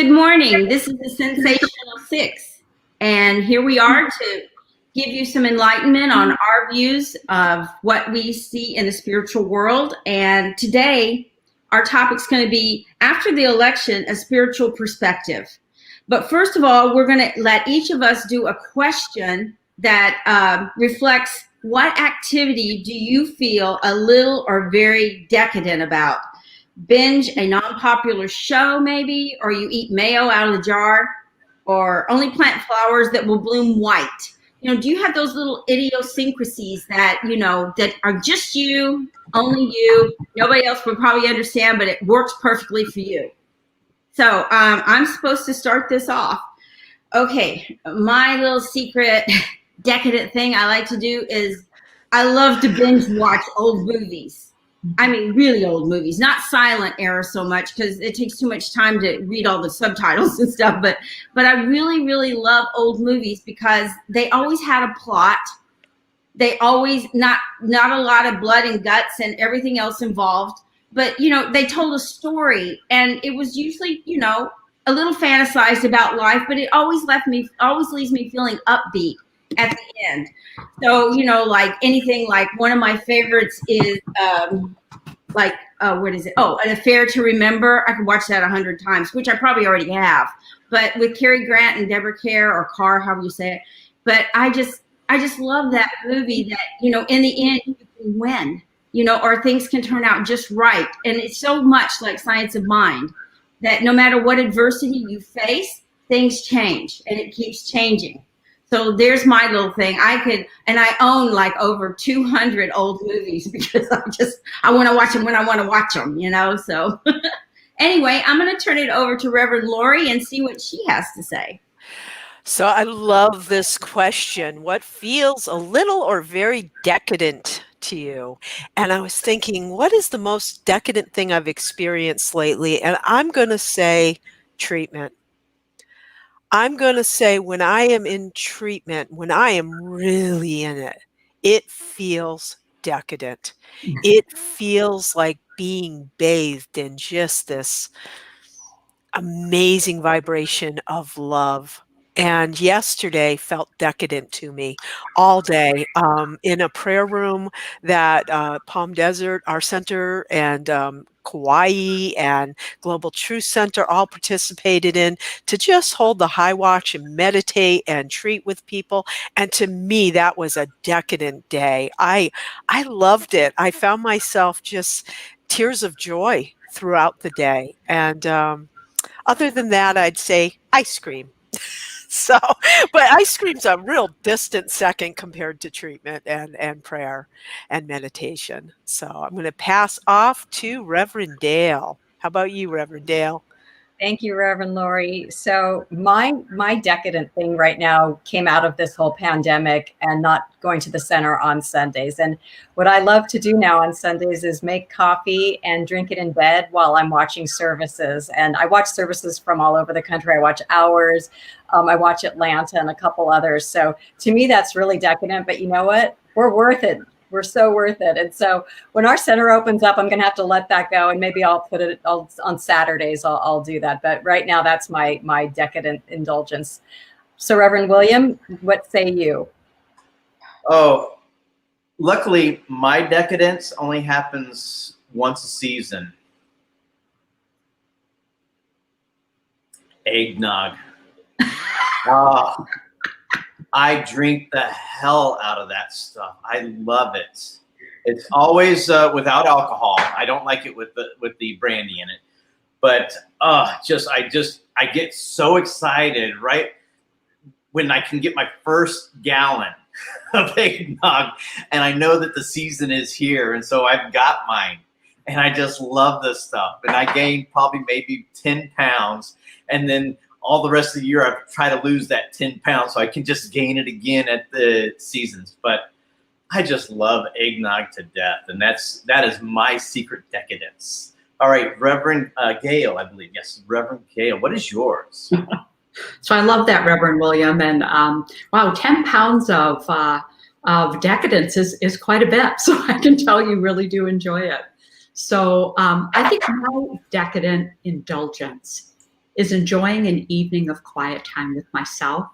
Good morning. This is the Sensational Six, and here we are to give you some enlightenment on our views of what we see in the spiritual world. And today, our topic's going to be, after the election, a spiritual perspective. But first of all, we're going to let each of us do a question that reflects what activity do you feel a little or very decadent about? Binge a non-popular show maybe, or you eat mayo out of the jar, or only plant flowers that will bloom white. Do you have those little idiosyncrasies that, that are just you, only you, nobody else would probably understand, but it works perfectly for you? So I'm supposed to start this off. Okay, my little secret decadent thing I like to do is I love to binge watch old movies. I mean, really old movies, not silent era so much, because it takes too much time to read all the subtitles and stuff. But I really, really love old movies because they always had a plot. They always not a lot of blood and guts and everything else involved. But, they told a story, and it was usually, a little fantasized about life, but it always leaves me feeling upbeat at the end. So, like anything, like one of my favorites is what is it? Oh, An Affair to Remember. I could watch that 100 times, which I probably already have. But with Cary Grant and Deborah Kerr, or Carr, however you say it. But I just love that movie that, in the end you can win, or things can turn out just right. And it's so much like Science of Mind that no matter what adversity you face, things change and it keeps changing. So there's my little thing. I own like over 200 old movies because I want to watch them when I want to watch them, So anyway, I'm going to turn it over to Reverend Lori and see what she has to say. So I love this question. What feels a little or very decadent to you? And I was thinking, what is the most decadent thing I've experienced lately? And I'm going to say treatment. I'm going to say when I am in treatment, when I am really in it, it feels decadent. It feels like being bathed in just this amazing vibration of love. And yesterday felt decadent to me all day in a prayer room that Palm Desert, our center, and Kauai and Global Truth Center all participated in, to just hold the high watch and meditate and treat with people. And to me, that was a decadent day. I loved it. I found myself just tears of joy throughout the day. And other than that, I'd say ice cream. But ice cream's a real distant second compared to treatment and prayer and meditation. So I'm going to pass off to Reverend Dale. How about you, Reverend Dale? Thank you, Reverend Lori. So my decadent thing right now came out of this whole pandemic and not going to the center on Sundays. And what I love to do now on Sundays is make coffee and drink it in bed while I'm watching services. And I watch services from all over the country. I watch Ours, I watch Atlanta and a couple others. So to me, that's really decadent. But you know what? We're worth it. We're so worth it. And so when our center opens up, I'm going to have to let that go. And maybe I'll put it on Saturdays. I'll do that. But right now, that's my decadent indulgence. So Reverend William, what say you? Oh, luckily, my decadence only happens once a season. Eggnog. Oh, I drink the hell out of that stuff. I love it. It's always without alcohol. I don't like it with the brandy in it. But I get so excited right when I can get my first gallon of eggnog, and I know that the season is here, and so I've got mine, and I just love this stuff. And I gained probably maybe 10 pounds, and then all the rest of the year I try to lose that 10 pounds so I can just gain it again at the seasons. But I just love eggnog to death, and that is my secret decadence. All right, Reverend Gail, I believe. Yes, Reverend Gail, what is yours? So I love that, Reverend William. And wow, 10 pounds of decadence is quite a bit. So I can tell you really do enjoy it. So I think my decadent indulgence is enjoying an evening of quiet time with myself.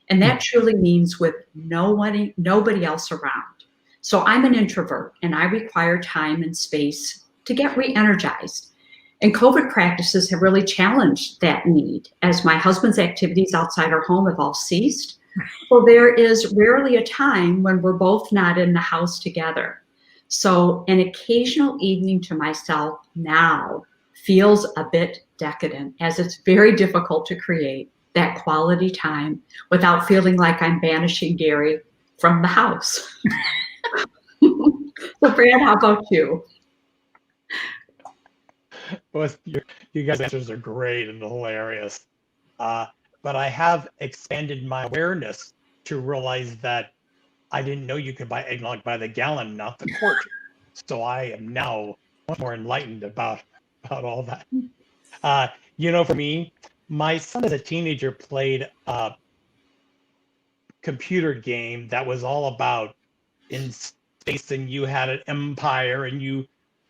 And that truly means with nobody else around. So I'm an introvert and I require time and space to get re-energized. And COVID practices have really challenged that need as my husband's activities outside our home have all ceased. So there is rarely a time when we're both not in the house together. So an occasional evening to myself now feels a bit decadent, as it's very difficult to create that quality time without feeling like I'm banishing Gary from the house. So Brad, how about you? Well, you guys' answers are great and hilarious. But I have expanded my awareness to realize that I didn't know you could buy eggnog by the gallon, not the quart. So I am now much more enlightened about all that. For me, my son as a teenager played a computer game that was all about in space, and you had an empire and you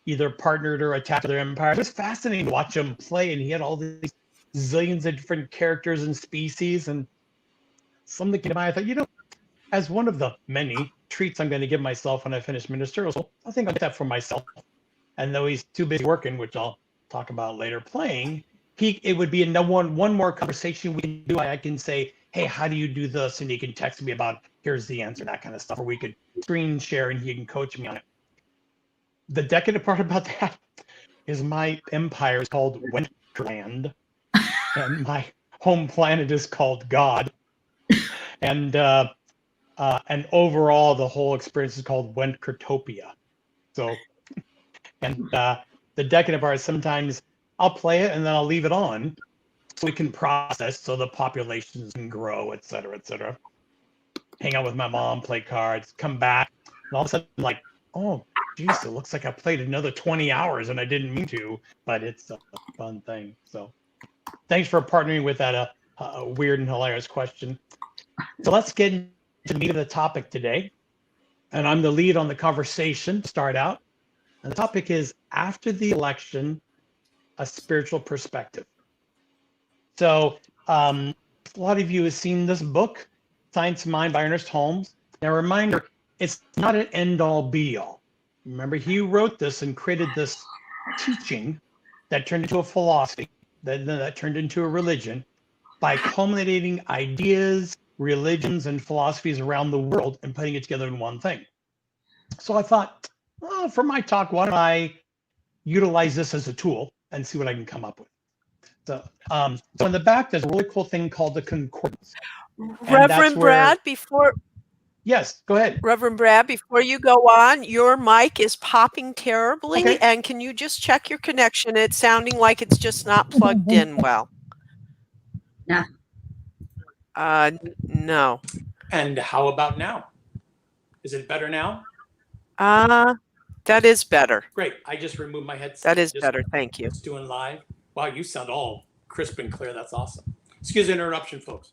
either partnered or attacked their empire. It was fascinating to watch him play, and he had all these zillions of different characters and species. And something came to mind. I thought, as one of the many treats I'm going to give myself when I finish ministerial school, I think I'll get that for myself. And though he's too busy working, which I'll talk about later, playing, it would be one more conversation we can do. I can say, hey, how do you do this? And he can text me about, here's the answer, that kind of stuff. Or we could screen share and he can coach me on it. The decadent part about that is my empire is called Winterland, and my home planet is called God. And overall, the whole experience is called Wintertopia. So, and the decadent part is sometimes I'll play it and then I'll leave it on so we can process, so the populations can grow, et cetera, et cetera. Hang out with my mom, play cards, come back, and all of a sudden, like, oh, geez, it looks like I played another 20 hours and I didn't mean to, but it's a fun thing. So thanks for partnering with that weird and hilarious question. So let's get into the meat of the topic today. And I'm the lead on the conversation to start out. And the topic is after the election, a spiritual perspective. So a lot of you have seen this book, Science of Mind by Ernest Holmes. Now, a reminder, it's not an end-all be-all. Remember, he wrote this and created this teaching that turned into a philosophy, that turned into a religion, by culminating ideas, religions, and philosophies around the world and putting it together in one thing. So I thought, well, for my talk, why don't I utilize this as a tool and see what I can come up with. So in the back, there's a really cool thing called the concordance. Reverend Brad, Yes, go ahead. Reverend Brad, before you go on, your mic is popping terribly. Okay. And can you just check your connection? It's sounding like it's just not plugged in well. No. No. And how about now? Is it better now? That is better. Great. I just removed my headset. That is better. Thank you. It's doing live. Wow, you sound all crisp and clear. That's awesome. Excuse the interruption, folks.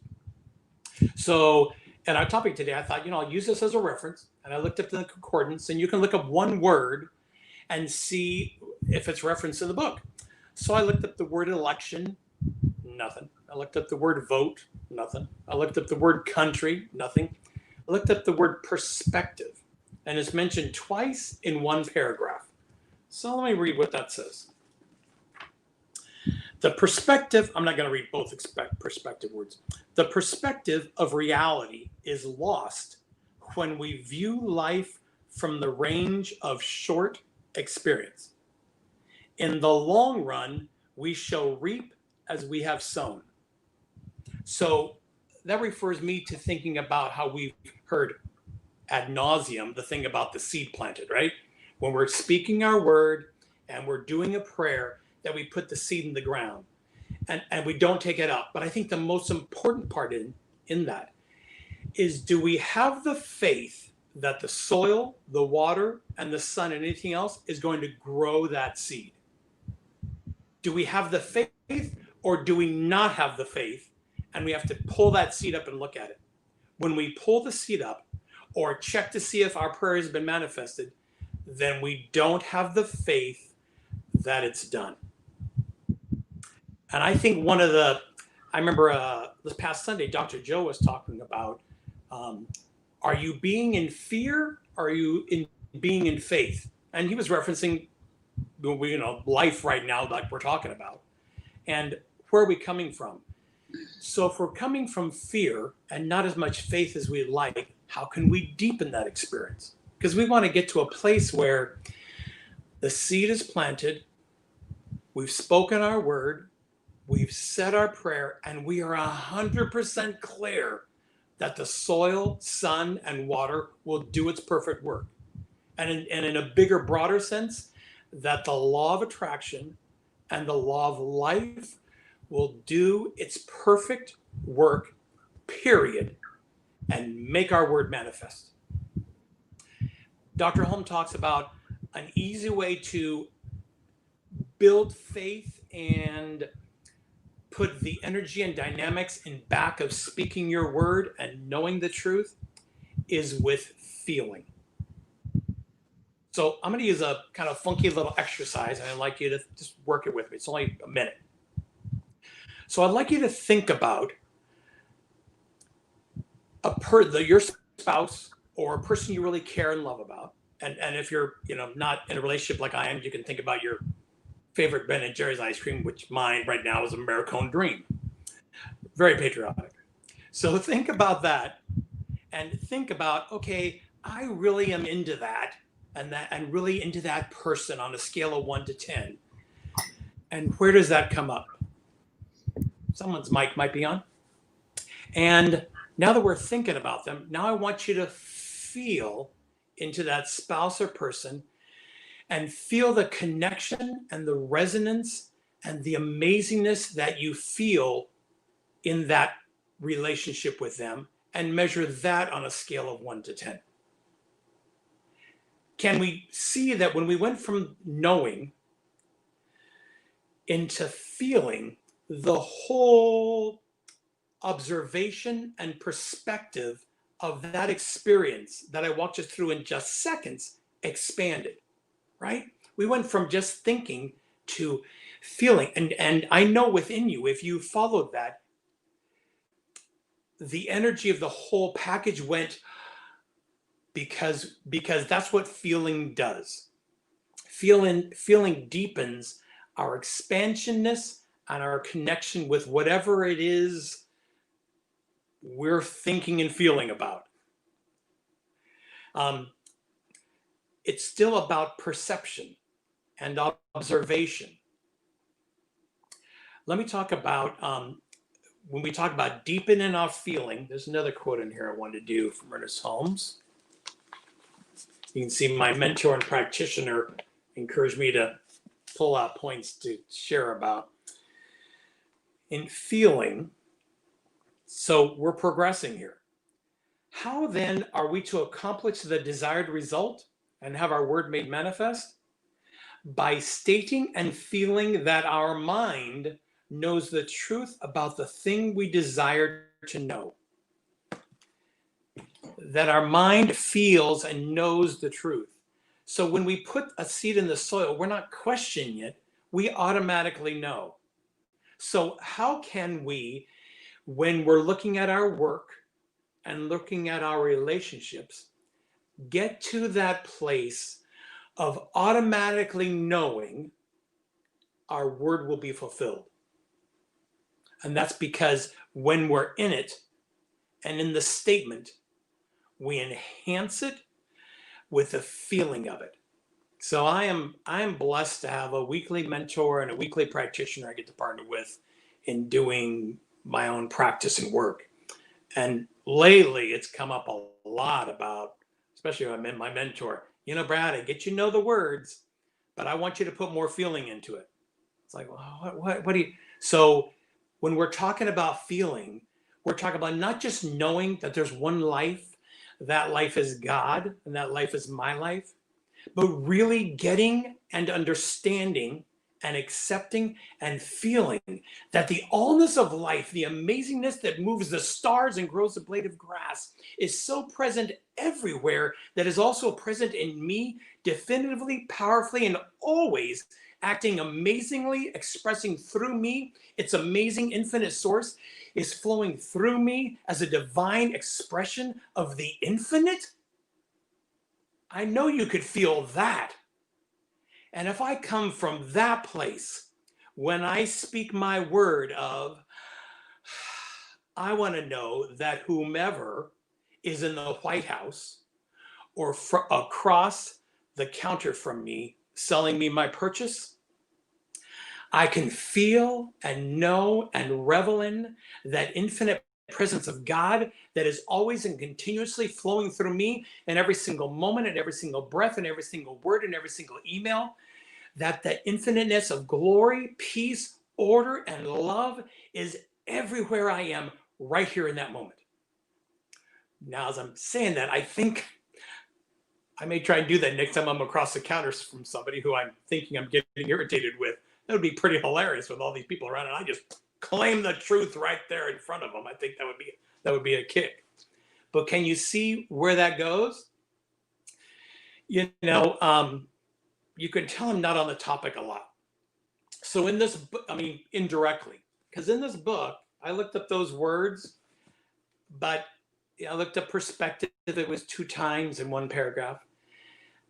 So, in our topic today, I thought, I'll use this as a reference. And I looked up the concordance, and you can look up one word and see if it's referenced in the book. So I looked up the word election, nothing. I looked up the word vote, nothing. I looked up the word country, nothing. I looked up the word perspective, and it's mentioned twice in one paragraph. So let me read what that says. The perspective, I'm not going to read both perspective words. The perspective of reality is lost when we view life from the range of short experience. In the long run, we shall reap as we have sown. So that refers me to thinking about how we've heard ad nauseum the thing about the seed planted, right? When we're speaking our word and we're doing a prayer, that we put the seed in the ground and we don't take it up. But I think the most important part in that is, do we have the faith that the soil, the water, and the sun and anything else is going to grow that seed? Do we have the faith, or do we not have the faith and we have to pull that seed up and look at it? When we pull the seed up or check to see if our prayer has been manifested, then we don't have the faith that it's done. And I think I remember this past Sunday, Dr. Joe was talking about, are you being in fear? Or are you being in faith? And he was referencing, life right now, like we're talking about. And where are we coming from? So if we're coming from fear and not as much faith as we'd like, how can we deepen that experience? Because we want to get to a place where the seed is planted, we've spoken our word, we've said our prayer, and we are 100% clear that the soil, sun, and water will do its perfect work. And in a bigger, broader sense, that the law of attraction and the law of life will do its perfect work, period, and make our word manifest. Dr. Holm talks about an easy way to build faith and put the energy and dynamics in back of speaking your word and knowing the truth is with feeling. So I'm going to use a kind of funky little exercise, and I'd like you to just work it with me. It's only a minute. So I'd like you to think about your spouse or a person you really care and love about. And if you're not in a relationship like I am, you can think about your favorite Ben and Jerry's ice cream, which mine right now is Americone Dream. Very patriotic. So think about that, and think about, okay, I really am into that and really into that person on a scale of 1 to 10. And where does that come up? Someone's mic might be on. And now that we're thinking about them, now I want you to feel into that spouse or person and feel the connection and the resonance and the amazingness that you feel in that relationship with them, and measure that on a scale of 1 to 10. Can we see that when we went from knowing into feeling, the whole observation and perspective of that experience that I walked you through in just seconds expanded, right? We went from just thinking to feeling. And I know within you, if you followed that, the energy of the whole package went, because that's what feeling does. Feeling deepens our expansionness and our connection with whatever it is we're thinking and feeling about. It's still about perception and observation. Let me talk about, when we talk about deepening our feeling, there's another quote in here I wanted to do from Ernest Holmes. You can see my mentor and practitioner encouraged me to pull out points to share about. In feeling, so we're progressing here. How then are we to accomplish the desired result and have our word made manifest? By stating and feeling that our mind knows the truth about the thing we desire to know. That our mind feels and knows the truth. So when we put a seed in the soil, we're not questioning it, we automatically know. So how can we, when we're looking at our work and looking at our relationships, get to that place of automatically knowing our word will be fulfilled? And that's because when we're in it and in the statement, we enhance it with the feeling of it. So I am blessed to have a weekly mentor and a weekly practitioner I get to partner with in doing my own practice and work. And lately it's come up a lot about, especially when I'm in my mentor, Brad, I get you know the words, but I want you to put more feeling into it. It's like, well, what do you? So when we're talking about feeling, we're talking about not just knowing that there's one life, that life is God, and that life is my life, but really getting and understanding and accepting and feeling that the allness of life, the amazingness that moves the stars and grows the blade of grass, is so present everywhere, that is also present in me definitively, powerfully, and always acting amazingly, expressing through me. Its amazing infinite source is flowing through me as a divine expression of the infinite. I know you could feel that. And if I come from that place, when I speak my word of, I want to know that whomever is in the White House or across the counter from me selling me my purchase, I can feel and know and revel in that infinite presence of God that is always and continuously flowing through me in every single moment, and every single breath, and every single word, and every single email. That the infiniteness of glory, peace, order, and love is everywhere I am right here in that moment. Now, as I'm saying that, I think I may try and do that next time I'm across the counter from somebody who I'm thinking I'm getting irritated with. That would be pretty hilarious with all these people around, and I just claim the truth right there in front of them. I think that would be a kick. But can you see where that goes? You know, you can tell I'm not on the topic a lot. So in this book, I mean, indirectly, because in this book, I looked up those words, but I looked up perspective. It was 2 times in one paragraph.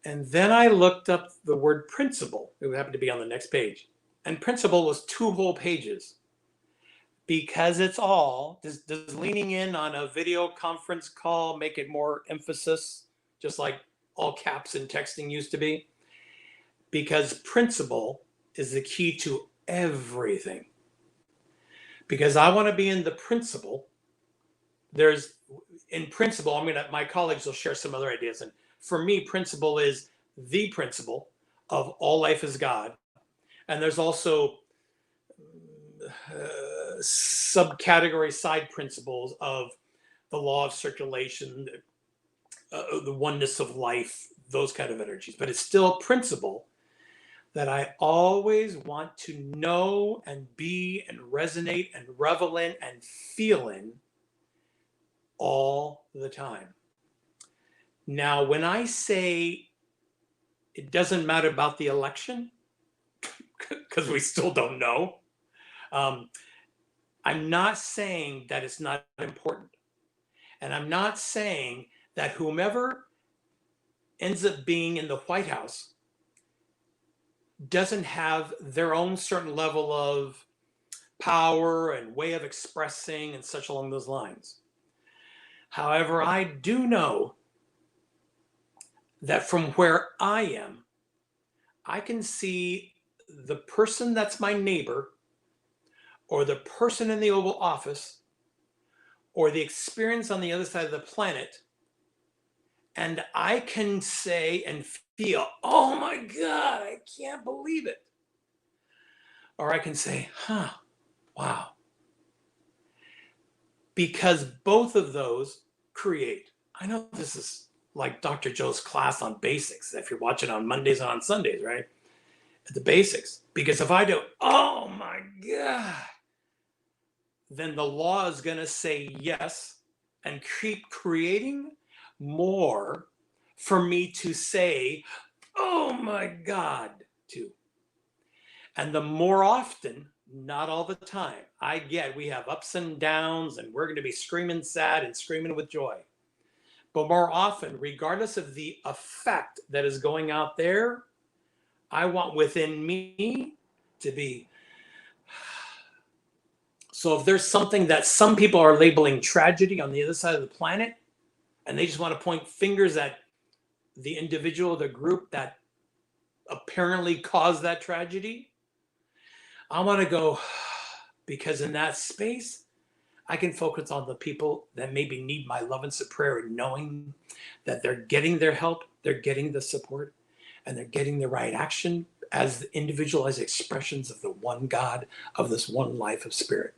And then I looked up the word principle. It happened to be on the next page. And principle was 2 whole pages. Because it's all, does leaning in on a video conference call make it more emphasis, just like all caps in texting used to be? Because principle is the key to everything. Because I want to be in the principle. In principle, my colleagues will share some other ideas. And for me, principle is the principle of all life is God. And there's also subcategory side principles of the law of circulation, the oneness of life, those kind of energies. But it's still a principle that I always want to know and be and resonate and revel in and feel in all the time. Now, when I say it doesn't matter about the election, because we still don't know, I'm not saying that it's not important. And I'm not saying that whomever ends up being in the White House doesn't have their own certain level of power and way of expressing and such along those lines. However, I do know that from where I am, I can see the person that's my neighbor, or the person in the Oval Office, or the experience on the other side of the planet, and I can say and feel, oh my God, I can't believe it. Or I can say, wow. Because both of those create. I know this is like Dr. Joe's class on basics, if you're watching on Mondays and on Sundays, right? The basics. Because if I do, oh my God, then the law is going to say yes and keep creating more for me to say, oh my God, to. And the more often, not all the time, we have ups and downs, and we're going to be screaming sad and screaming with joy. But more often, regardless of the effect that is going out there, I want within me to be. So if there's something that some people are labeling tragedy on the other side of the planet, and they just want to point fingers at the individual, the group that apparently caused that tragedy, I want to go, because in that space, I can focus on the people that maybe need my love and prayer, and knowing that they're getting their help, they're getting the support, and they're getting the right action as the individualized expressions of the one God, of this one life of spirit.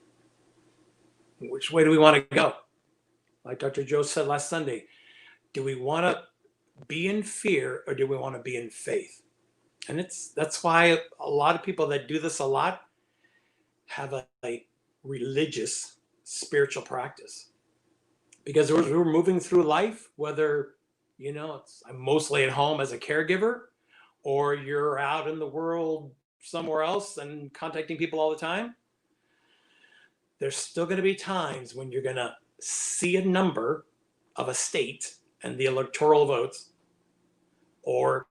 Which way do we want to go? Like Dr. Joe said last Sunday, do we want to be in fear, or do we want to be in faith? And that's why a lot of people that do this a lot have a religious spiritual practice. Because we're moving through life, whether, I'm mostly at home as a caregiver, or you're out in the world somewhere else and contacting people all the time, there's still going to be times when you're going to see a number of a state and the electoral votes, or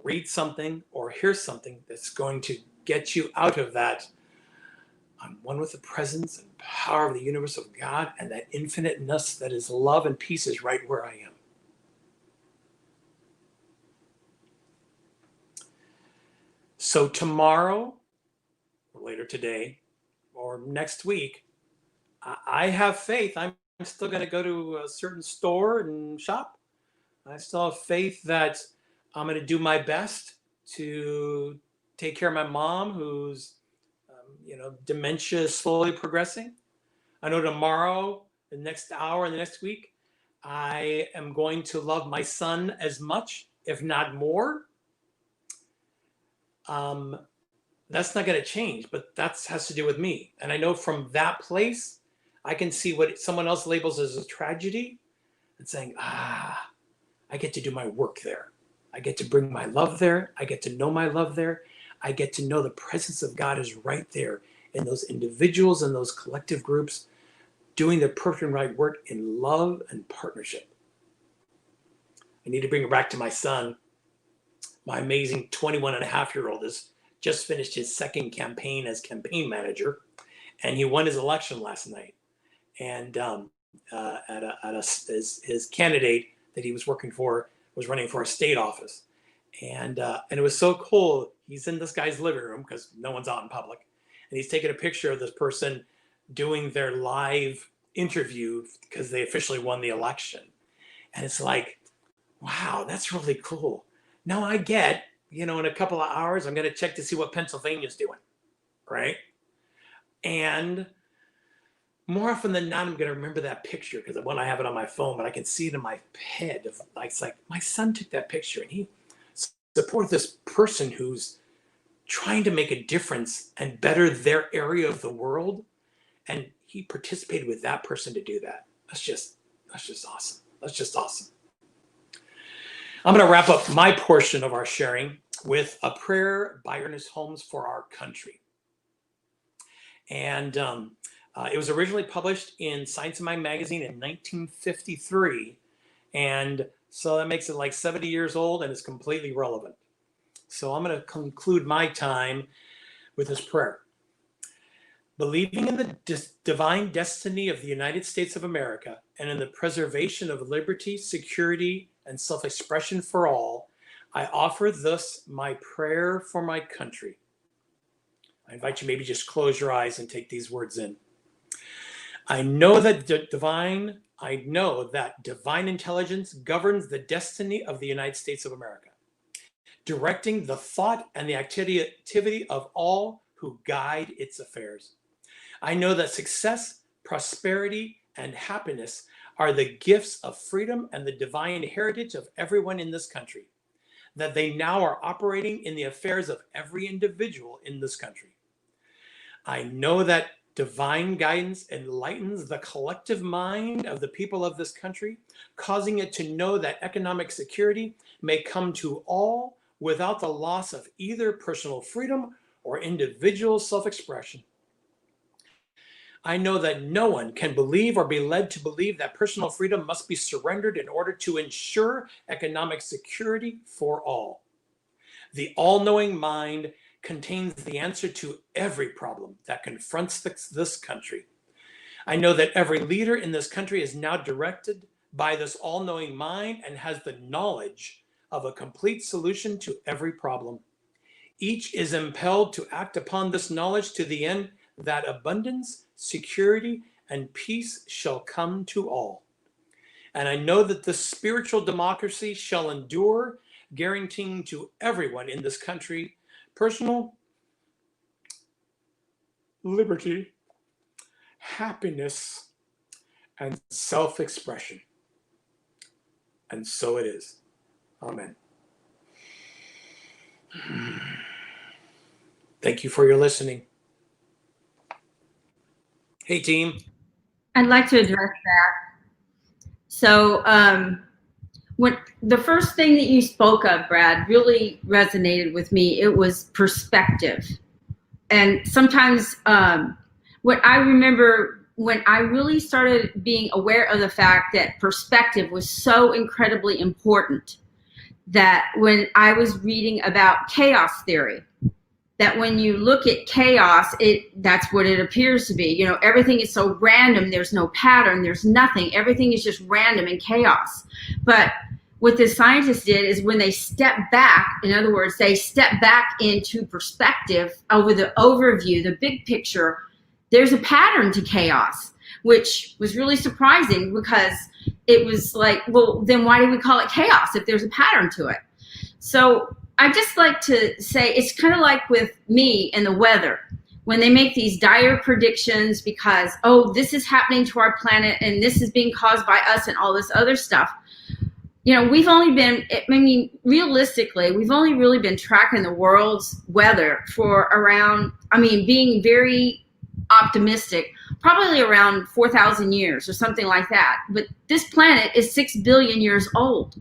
read something or hear something that's going to get you out of that I'm one with the presence and power of the universe of God, and that infiniteness that is love and peace is right where I am. So tomorrow, or later today, or next week, I have faith. I'm still going to go to a certain store and shop. I still have faith that I'm going to do my best to take care of my mom, who's, dementia is slowly progressing. I know tomorrow, the next hour, and the next week, I am going to love my son as much, if not more. That's not going to change, but that has to do with me. And I know from that place, I can see what someone else labels as a tragedy and saying, I get to do my work there. I get to bring my love there. I get to know my love there. I get to know the presence of God is right there in those individuals and those collective groups doing the perfect and right work in love and partnership. I need to bring it back to my son. My amazing 21-and-a-half-year-old has just finished his second campaign as campaign manager, and he won his election last night. And his candidate that he was working for was running for a state office. And it was so cool. He's in this guy's living room because no one's out in public. And he's taking a picture of this person doing their live interview because they officially won the election. And it's like, wow, that's really cool. Now I get, in a couple of hours, I'm going to check to see what Pennsylvania's doing, right? And more often than not, I'm going to remember that picture because when I have it on my phone, but I can see it in my head. It's like my son took that picture and he supported this person who's trying to make a difference and better their area of the world. And he participated with that person to do that. That's just awesome. That's just awesome. I'm going to wrap up my portion of our sharing with a prayer by Ernest Holmes for our country. And it was originally published in Science of Mind magazine in 1953. And so that makes it like 70 years old and it's completely relevant. So I'm going to conclude my time with this prayer. Believing in the divine destiny of the United States of America and in the preservation of liberty, security, and self-expression for all, I offer thus my prayer for my country. I invite you maybe just close your eyes and take these words in. I know that divine intelligence governs the destiny of the United States of America, directing the thought and the activity of all who guide its affairs. I know that success, prosperity, and happiness are the gifts of freedom and the divine heritage of everyone in this country, that they now are operating in the affairs of every individual in this country. I know that divine guidance enlightens the collective mind of the people of this country, causing it to know that economic security may come to all without the loss of either personal freedom or individual self-expression. I know that no one can believe or be led to believe that personal freedom must be surrendered in order to ensure economic security for all. The all-knowing mind contains the answer to every problem that confronts this country. I know that every leader in this country is now directed by this all-knowing mind and has the knowledge of a complete solution to every problem. Each is impelled to act upon this knowledge to the end that abundance, security, and peace shall come to all. And I know that the spiritual democracy shall endure, guaranteeing to everyone in this country personal liberty, happiness, and self-expression. And so it is. Amen. Thank you for your listening. Hey, team. I'd like to address that. So when the first thing that you spoke of, Brad, really resonated with me. It was perspective. And sometimes what I remember when I really started being aware of the fact that perspective was so incredibly important, that when I was reading about chaos theory, that when you look at chaos, that's what it appears to be. You know, everything is so random. There's no pattern. There's nothing. Everything is just random and chaos. But what the scientists did is when they stepped back, in other words, they stepped back into perspective over the overview, the big picture, there's a pattern to chaos, which was really surprising because it was like, well, then why do we call it chaos if there's a pattern to it? So I just like to say it's kind of like with me and the weather. When they make these dire predictions because, oh, this is happening to our planet and this is being caused by us and all this other stuff. You know, we've only been, I mean, realistically, we've only really been tracking the world's weather for around, I mean, being very optimistic, probably around 4,000 years or something like that. But this planet is 6 billion years old.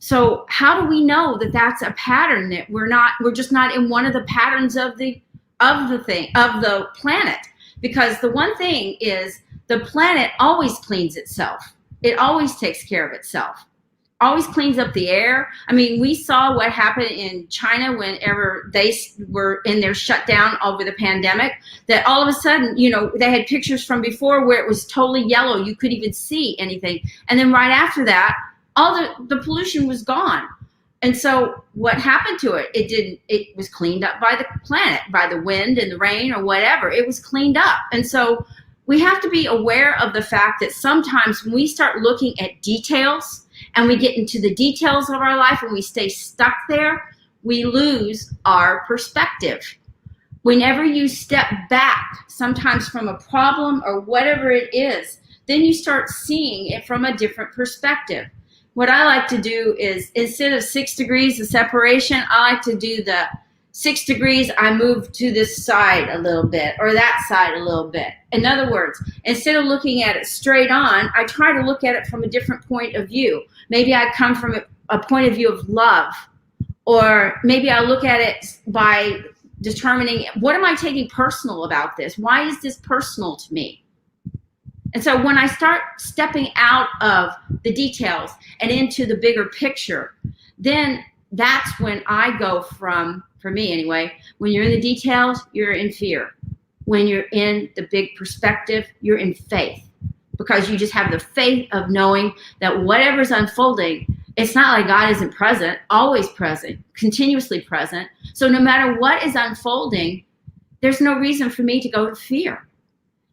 So how do we know that that's a pattern, that we're just not in one of the patterns of the planet? Because the one thing is the planet always cleans itself. It always takes care of itself. Always cleans up the air. I mean, we saw what happened in China whenever they were in their shutdown over the pandemic, that all of a sudden, you know, they had pictures from before where it was totally yellow. You couldn't even see anything. And then right after that, all the pollution was gone. And so what happened to it? It was cleaned up by the planet, by the wind and the rain or whatever. It was cleaned up. And so we have to be aware of the fact that sometimes when we start looking at details, and we get into the details of our life and we stay stuck there, we lose our perspective. Whenever you step back, sometimes from a problem or whatever it is, then you start seeing it from a different perspective. What I like to do is, instead of 6 degrees of separation, I like to do the 6 degrees, I move to this side a little bit or that side a little bit. In other words, instead of looking at it straight on, I try to look at it from a different point of view. Maybe I come from a point of view of love, or maybe I look at it by determining, what am I taking personal about this? Why is this personal to me? And so when I start stepping out of the details and into the bigger picture, then that's when I go from, for me anyway, when you're in the details, you're in fear. When you're in the big perspective, you're in faith, because you just have the faith of knowing that whatever's unfolding, it's not like God isn't present, always present, continuously present. So no matter what is unfolding, there's no reason for me to go to fear.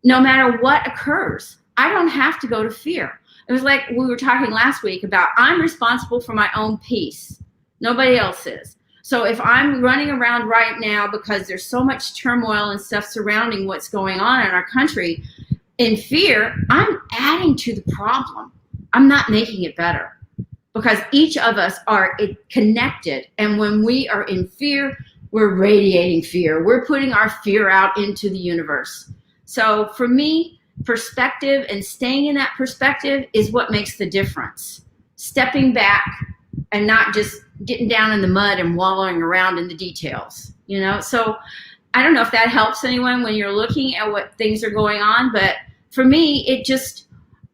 No matter what occurs, I don't have to go to fear. It was like we were talking last week about, I'm responsible for my own peace. Nobody else is. So if I'm running around right now because there's so much turmoil and stuff surrounding what's going on in our country in fear, I'm adding to the problem. I'm not making it better, because each of us are connected. And when we are in fear, we're radiating fear. We're putting our fear out into the universe. So for me, perspective and staying in that perspective is what makes the difference. Stepping back and not just getting down in the mud and wallowing around in the details, you know? So I don't know if that helps anyone when you're looking at what things are going on, but for me, it just,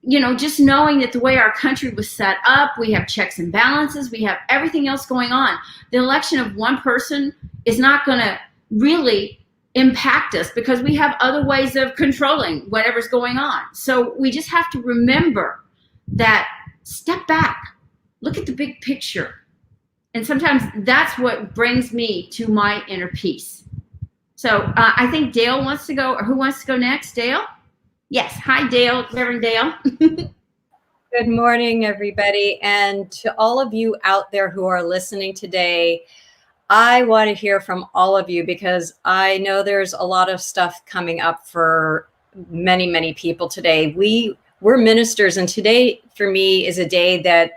you know, just knowing that the way our country was set up, we have checks and balances, we have everything else going on. The election of one person is not going to really impact us, because we have other ways of controlling whatever's going on. So we just have to remember that, step back, look at the big picture. And sometimes that's what brings me to my inner peace. So I think Dale wants to go, or who wants to go next? Dale? Yes. Hi, Dale, Reverend Dale. Good morning, everybody. And to all of you out there who are listening today, I want to hear from all of you, because I know there's a lot of stuff coming up for many, many people today. We're ministers, and today for me is a day that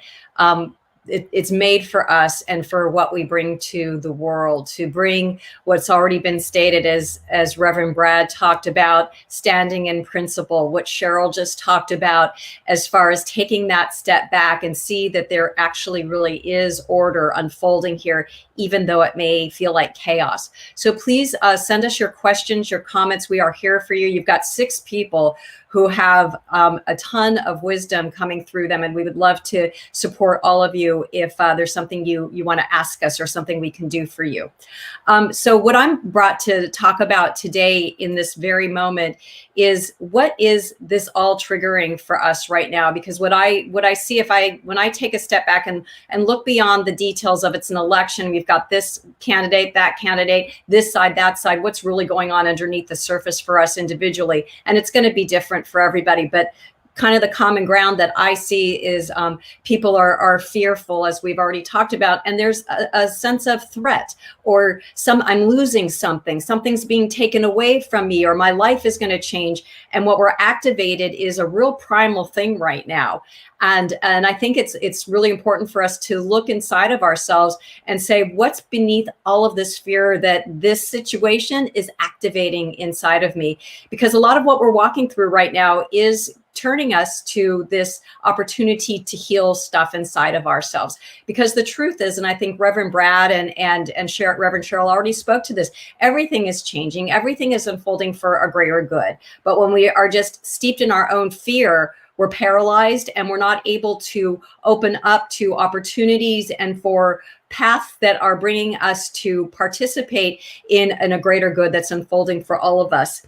it's made for us and for what we bring to the world, to bring what's already been stated, as Reverend Brad talked about, standing in principle, what Cheryl just talked about, as far as taking that step back and see that there actually really is order unfolding here, even though it may feel like chaos. So please send us your questions, your comments. We are here for you. You've got 6 people who have a ton of wisdom coming through them, and we would love to support all of you if there's something you want to ask us or something we can do for you. So what I'm brought to talk about today in this very moment is, what is this all triggering for us right now? Because what I see, when I take a step back and look beyond the details of, it's an election, we've got this candidate, that candidate, this side, that side, what's really going on underneath the surface for us individually, and it's going to be different for everybody, but kind of the common ground that I see is people are fearful, as we've already talked about, and there's a sense of threat, or I'm losing something, something's being taken away from me, or my life is going to change. And what we're activated is a real primal thing right now. And I think it's really important for us to look inside of ourselves and say, what's beneath all of this fear that this situation is activating inside of me? Because a lot of what we're walking through right now is turning us to this opportunity to heal stuff inside of ourselves. Because the truth is, and I think Reverend Brad and Reverend Cheryl already spoke to this, everything is changing, everything is unfolding for a greater good. But when we are just steeped in our own fear, we're paralyzed, and we're not able to open up to opportunities and for paths that are bringing us to participate in a greater good that's unfolding for all of us.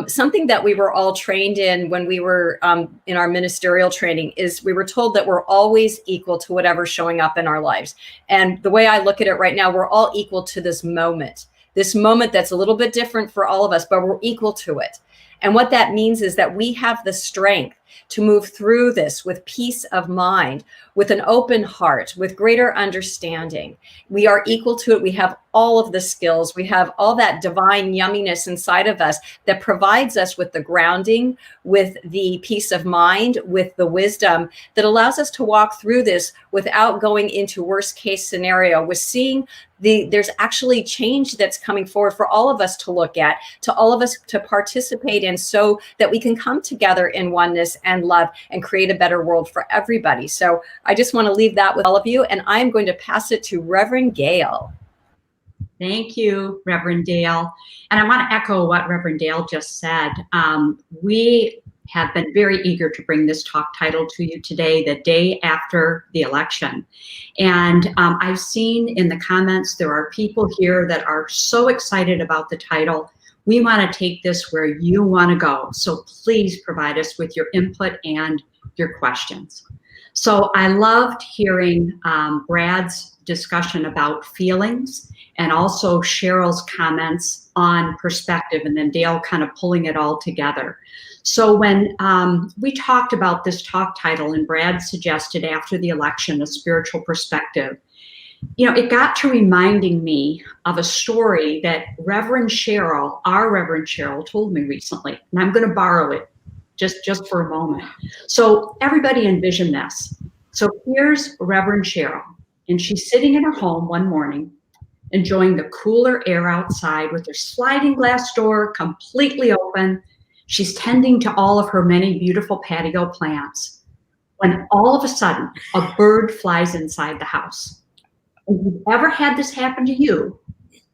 Something that we were all trained in when we were in our ministerial training is we were told that we're always equal to whatever's showing up in our lives. And the way I look at it right now, we're all equal to this moment that's a little bit different for all of us, but we're equal to it. And what that means is that we have the strength to move through this with peace of mind, with an open heart, with greater understanding. We are equal to it. We have all of the skills. We have all that divine yumminess inside of us that provides us with the grounding, with the peace of mind, with the wisdom that allows us to walk through this without going into worst case scenario, with seeing there's actually change that's coming forward for all of us to look at, to all of us to participate in, so that we can come together in oneness and love and create a better world for everybody. So I just want to leave that with all of you, and I'm going to pass it to Reverend Gail. Thank you, Reverend Dale. And I want to echo what Reverend Dale just said. We have been very eager to bring this talk title to you today, the day after the election. And I've seen in the comments, there are people here that are so excited about the title. We want to take this where you want to go. So please provide us with your input and your questions. So I loved hearing Brad's discussion about feelings, and also Cheryl's comments on perspective, and then Dale kind of pulling it all together. So when we talked about this talk title, and Brad suggested after the election, a spiritual perspective, you know, it got to reminding me of a story that Reverend Cheryl, our Reverend Cheryl, told me recently, and I'm going to borrow it just for a moment. So everybody envision this. So here's Reverend Cheryl, and she's sitting in her home one morning, enjoying the cooler air outside with her sliding glass door completely open. She's tending to all of her many beautiful patio plants, when all of a sudden a bird flies inside the house. If you've ever had this happen to you,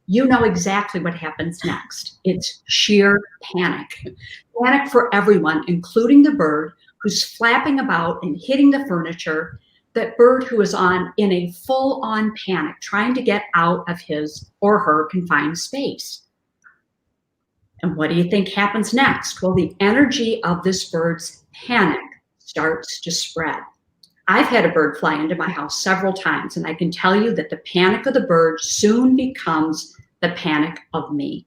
you know exactly what happens next. It's sheer panic. Panic for everyone, including the bird who's flapping about and hitting the furniture, that bird who is in a full-on panic, trying to get out of his or her confined space. And what do you think happens next? Well, the energy of this bird's panic starts to spread. I've had a bird fly into my house several times, and I can tell you that the panic of the bird soon becomes the panic of me.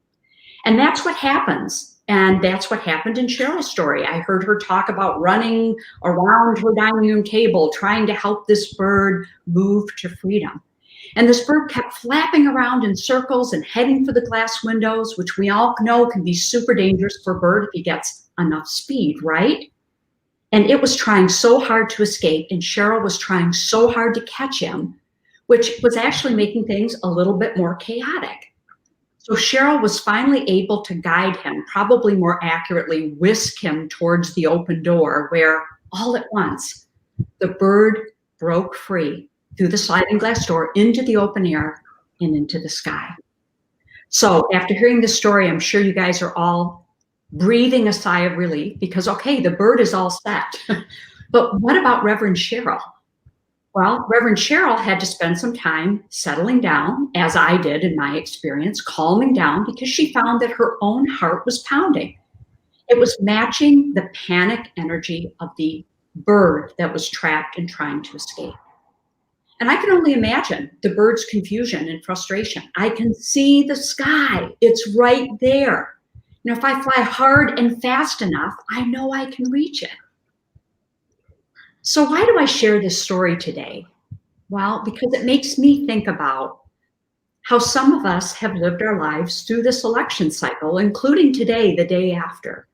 And that's what happens. And that's what happened in Cheryl's story. I heard her talk about running around her dining room table, trying to help this bird move to freedom. And this bird kept flapping around in circles and heading for the glass windows, which we all know can be super dangerous for a bird if he gets enough speed, right? And it was trying so hard to escape, and Cheryl was trying so hard to catch him, which was actually making things a little bit more chaotic. So Cheryl was finally able to guide him, probably more accurately whisk him towards the open door, where all at once the bird broke free through the sliding glass door into the open air and into the sky. So after hearing this story, I'm sure you guys are all breathing a sigh of relief because, okay, the bird is all set. But what about Reverend Cheryl? Well, Reverend Cheryl had to spend some time settling down, as I did in my experience, calming down because she found that her own heart was pounding. It was matching the panic energy of the bird that was trapped and trying to escape. And I can only imagine the bird's confusion and frustration. I can see the sky. It's right there. You know, if I fly hard and fast enough, I know I can reach it. So why do I share this story today? Well, because it makes me think about how some of us have lived our lives through this election cycle, including today, the day after.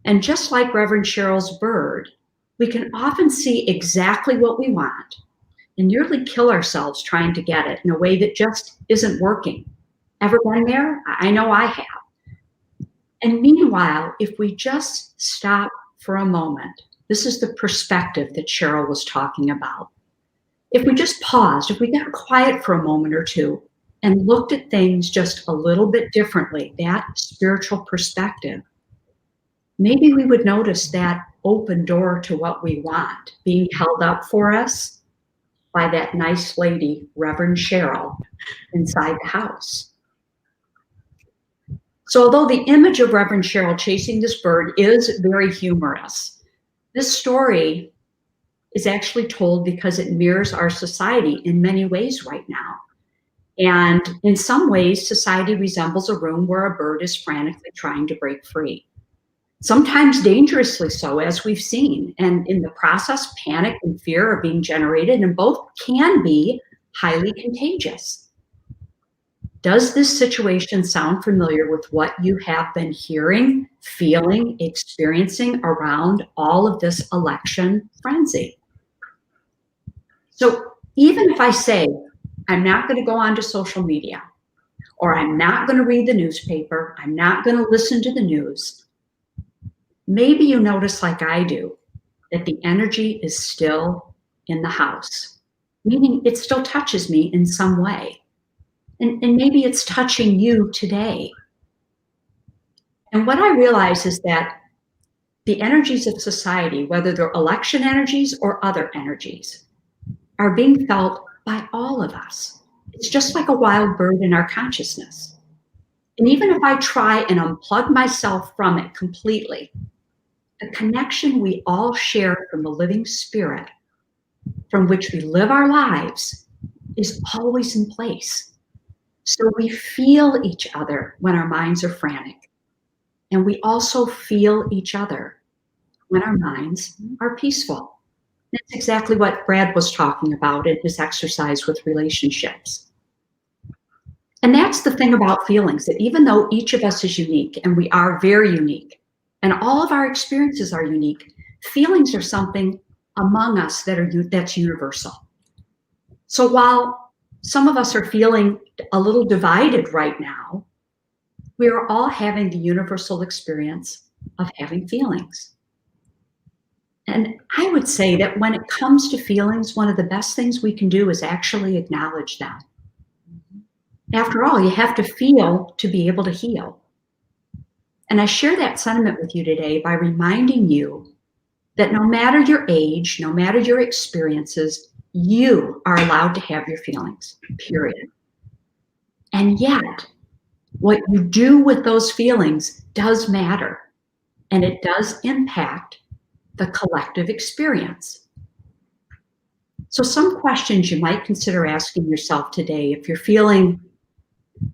And just like Reverend Cheryl's bird, we can often see exactly what we want and nearly kill ourselves trying to get it in a way that just isn't working. Ever been there? I know I have. And meanwhile, if we just stop for a moment, this is the perspective that Cheryl was talking about. If we just paused, if we got quiet for a moment or two and looked at things just a little bit differently, that spiritual perspective, maybe we would notice that open door to what we want being held up for us by that nice lady, Reverend Cheryl, inside the house. So although the image of Reverend Cheryl chasing this bird is very humorous, this story is actually told because it mirrors our society in many ways right now. And in some ways, society resembles a room where a bird is frantically trying to break free. Sometimes dangerously so, as we've seen. And in the process, panic and fear are being generated, and both can be highly contagious. Does this situation sound familiar with what you have been hearing, feeling, experiencing around all of this election frenzy? So even if I say, I'm not going to go onto social media, or I'm not going to read the newspaper, I'm not going to listen to the news, maybe you notice, like I do, that the energy is still in the house, meaning it still touches me in some way. And maybe it's touching you today. And what I realize is that the energies of society, whether they're election energies or other energies, are being felt by all of us. It's just like a wild bird in our consciousness. And even if I try and unplug myself from it completely, the connection we all share from the living spirit from which we live our lives is always in place. So we feel each other when our minds are frantic. And we also feel each other when our minds are peaceful. That's exactly what Brad was talking about in his exercise with relationships. And that's the thing about feelings, that even though each of us is unique, and we are very unique, and all of our experiences are unique, feelings are something among us that's universal. So while some of us are feeling a little divided right now, we are all having the universal experience of having feelings. And I would say that when it comes to feelings, one of the best things we can do is actually acknowledge them. After all, you have to feel to be able to heal. And I share that sentiment with you today by reminding you that no matter your age, no matter your experiences, you are allowed to have your feelings, period. And yet, what you do with those feelings does matter, and it does impact the collective experience. So some questions you might consider asking yourself today if you're feeling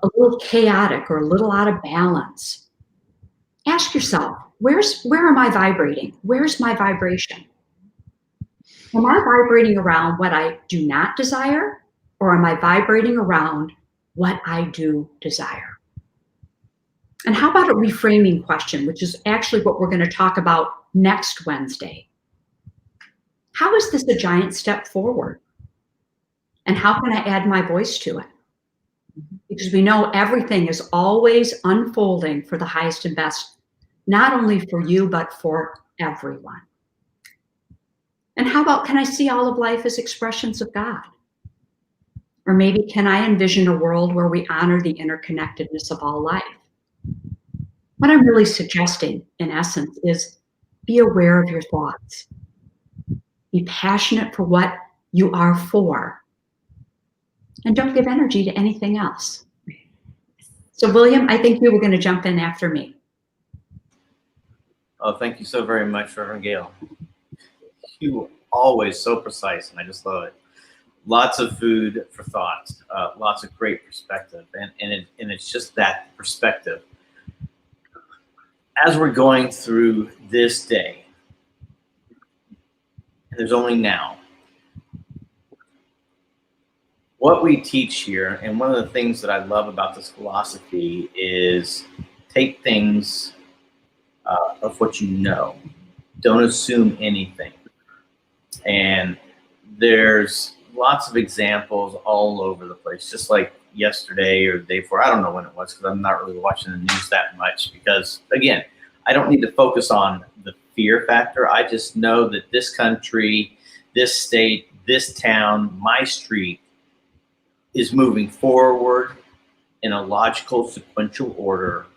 a little chaotic or a little out of balance. Ask yourself, where am I vibrating? Where's my vibration? Am I vibrating around what I do not desire, or am I vibrating around what I do desire? And how about a reframing question, which is actually what we're going to talk about next Wednesday? How is this a giant step forward? And how can I add my voice to it? Because we know everything is always unfolding for the highest and best, not only for you, but for everyone. And how about, can I see all of life as expressions of God? Or maybe can I envision a world where we honor the interconnectedness of all life? What I'm really suggesting, in essence, is be aware of your thoughts. Be passionate for what you are for. And don't give energy to anything else. So, William, I think you were going to jump in after me. Oh, thank you so very much, Reverend Gail. You are always so precise, and I just love it. Lots of food for thought, lots of great perspective, and it's just that perspective. As we're going through this day, and there's only now, what we teach here, and one of the things that I love about this philosophy is take things of what you know. Don't assume anything. And there's lots of examples all over the place, just like yesterday or the day before. I don't know when it was because I'm not really watching the news that much because, again, I don't need to focus on the fear factor. I just know that this country, this state, this town, my street is moving forward in a logical, sequential order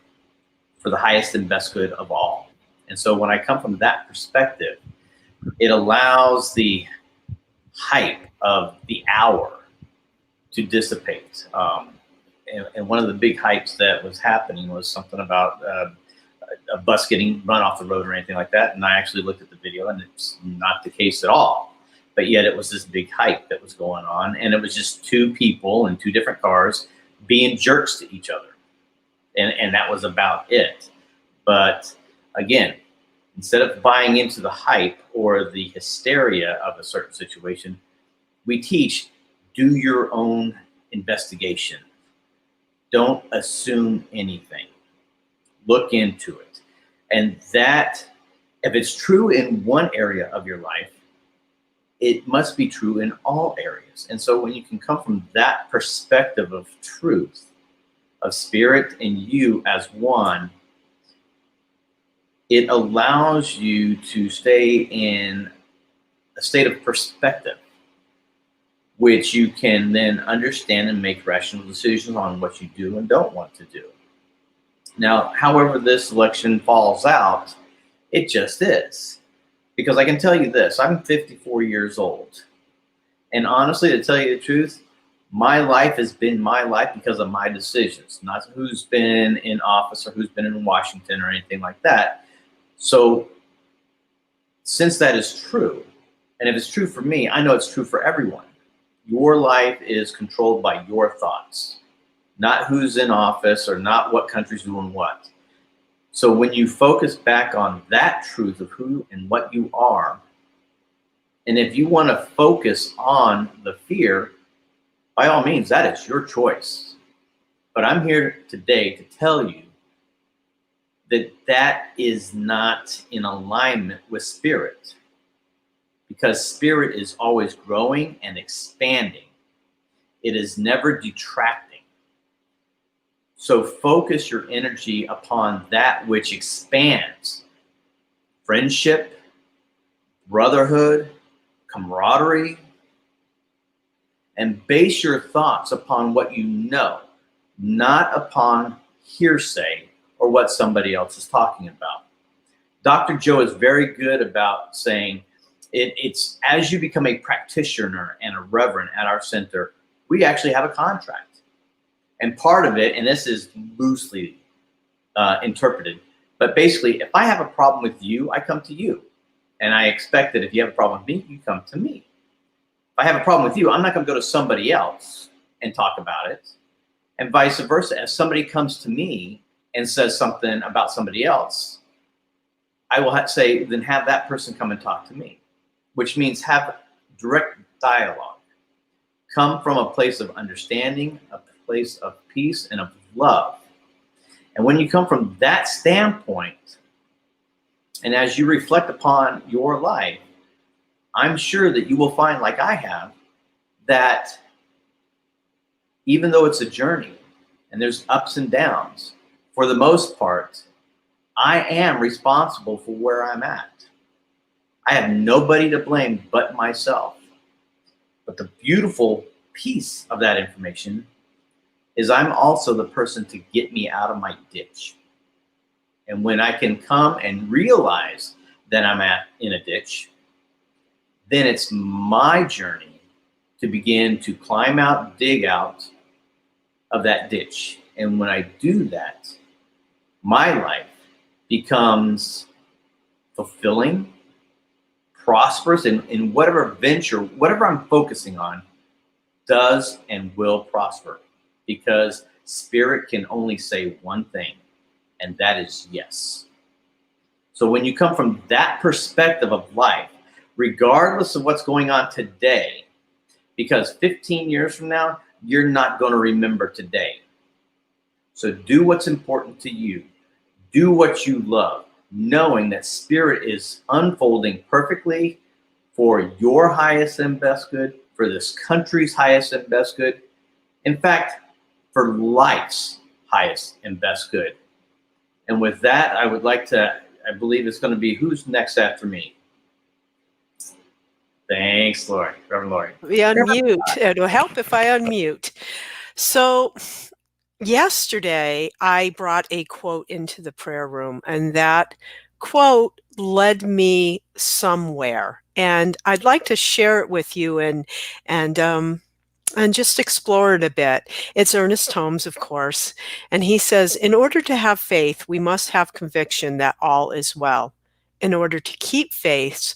for the highest and best good of all. And so when I come from that perspective, it allows the hype of the hour to dissipate. And one of the big hypes that was happening was something about a bus getting run off the road or anything like that. And I actually looked at the video, and it's not the case at all. But yet it was this big hype that was going on. And it was just two people in two different cars being jerks to each other. And that was about it. But again, instead of buying into the hype or the hysteria of a certain situation, we teach, do your own investigation. Don't assume anything. Look into it. And that, if it's true in one area of your life, it must be true in all areas. And so when you can come from that perspective of truth, of spirit and you as one, it allows you to stay in a state of perspective, which you can then understand and make rational decisions on what you do and don't want to do. Now, however this election falls out, it just is. Because I can tell you this, I'm 54 years old. And honestly, to tell you the truth, my life has been my life because of my decisions, not who's been in office or who's been in Washington or anything like that. So since that is true, and if it's true for me, I know it's true for everyone. Your life is controlled by your thoughts, not who's in office or not what country's doing what. So when you focus back on that truth of who and what you are, and if you want to focus on the fear, by all means, that is your choice. But I'm here today to tell you that that is not in alignment with spirit, because spirit is always growing and expanding. It is never detracting. So focus your energy upon that which expands. Friendship, brotherhood, camaraderie, and base your thoughts upon what you know, not upon hearsay or what somebody else is talking about. Dr. Joe is very good about saying it's as you become a practitioner and a reverend at our center, we actually have a contract. And part of it, and this is loosely interpreted, but basically, if I have a problem with you, I come to you. And I expect that if you have a problem with me, you come to me. If I have a problem with you, I'm not going to go to somebody else and talk about it. And vice versa. If somebody comes to me and says something about somebody else, I will say, then have that person come and talk to me, which means have direct dialogue. Come from a place of understanding, a place of peace and of love. And when you come from that standpoint, and as you reflect upon your life, I'm sure that you will find, like I have, that even though it's a journey and there's ups and downs, for the most part, I am responsible for where I'm at. I have nobody to blame but myself. But the beautiful piece of that information is I'm also the person to get me out of my ditch. And when I can come and realize that I'm in a ditch, then it's my journey to begin to climb out, dig out of that ditch. And when I do that, my life becomes fulfilling, prosperous, in whatever venture, whatever I'm focusing on, does and will prosper. Because spirit can only say one thing, and that is yes. So when you come from that perspective of life, regardless of what's going on today, because 15 years from now, you're not going to remember today. So do what's important to you. Do what you love, knowing that spirit is unfolding perfectly for your highest and best good, for this country's highest and best good. In fact, for life's highest and best good. And with that, I would like to, I believe it's going to be who's next after me. Thanks, Lori. Reverend Lori. We unmute. It'll help if I unmute. So yesterday, I brought a quote into the prayer room, and that quote led me somewhere. And I'd like to share it with you and just explore it a bit. It's Ernest Holmes, of course, and he says, in order to have faith, we must have conviction that all is well. In order to keep faith,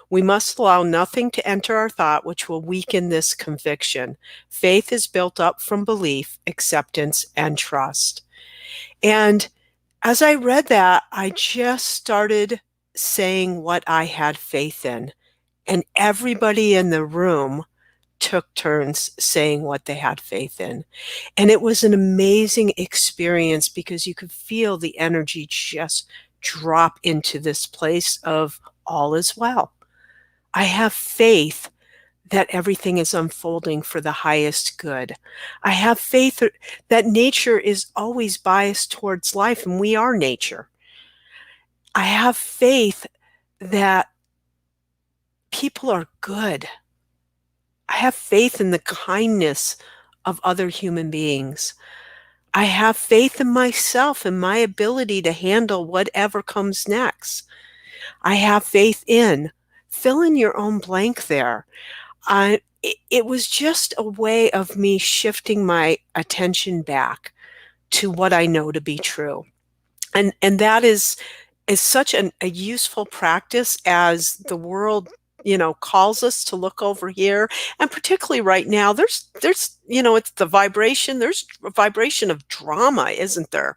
we must allow nothing to enter our thought which will weaken this conviction. Faith is built up from belief, acceptance, and trust. And as I read that, I just started saying what I had faith in. And everybody in the room took turns saying what they had faith in. And it was an amazing experience because you could feel the energy just drop into this place of all is well. I have faith that everything is unfolding for the highest good. I have faith that nature is always biased towards life, and we are nature. I have faith that people are good. I have faith in the kindness of other human beings. I have faith in myself and my ability to handle whatever comes next. I have faith in, fill in your own blank there. It was just a way of me shifting my attention back to what I know to be true. And that is such a useful practice as the world calls us to look over here. And particularly right now, there's it's the vibration, there's a vibration of drama, isn't there?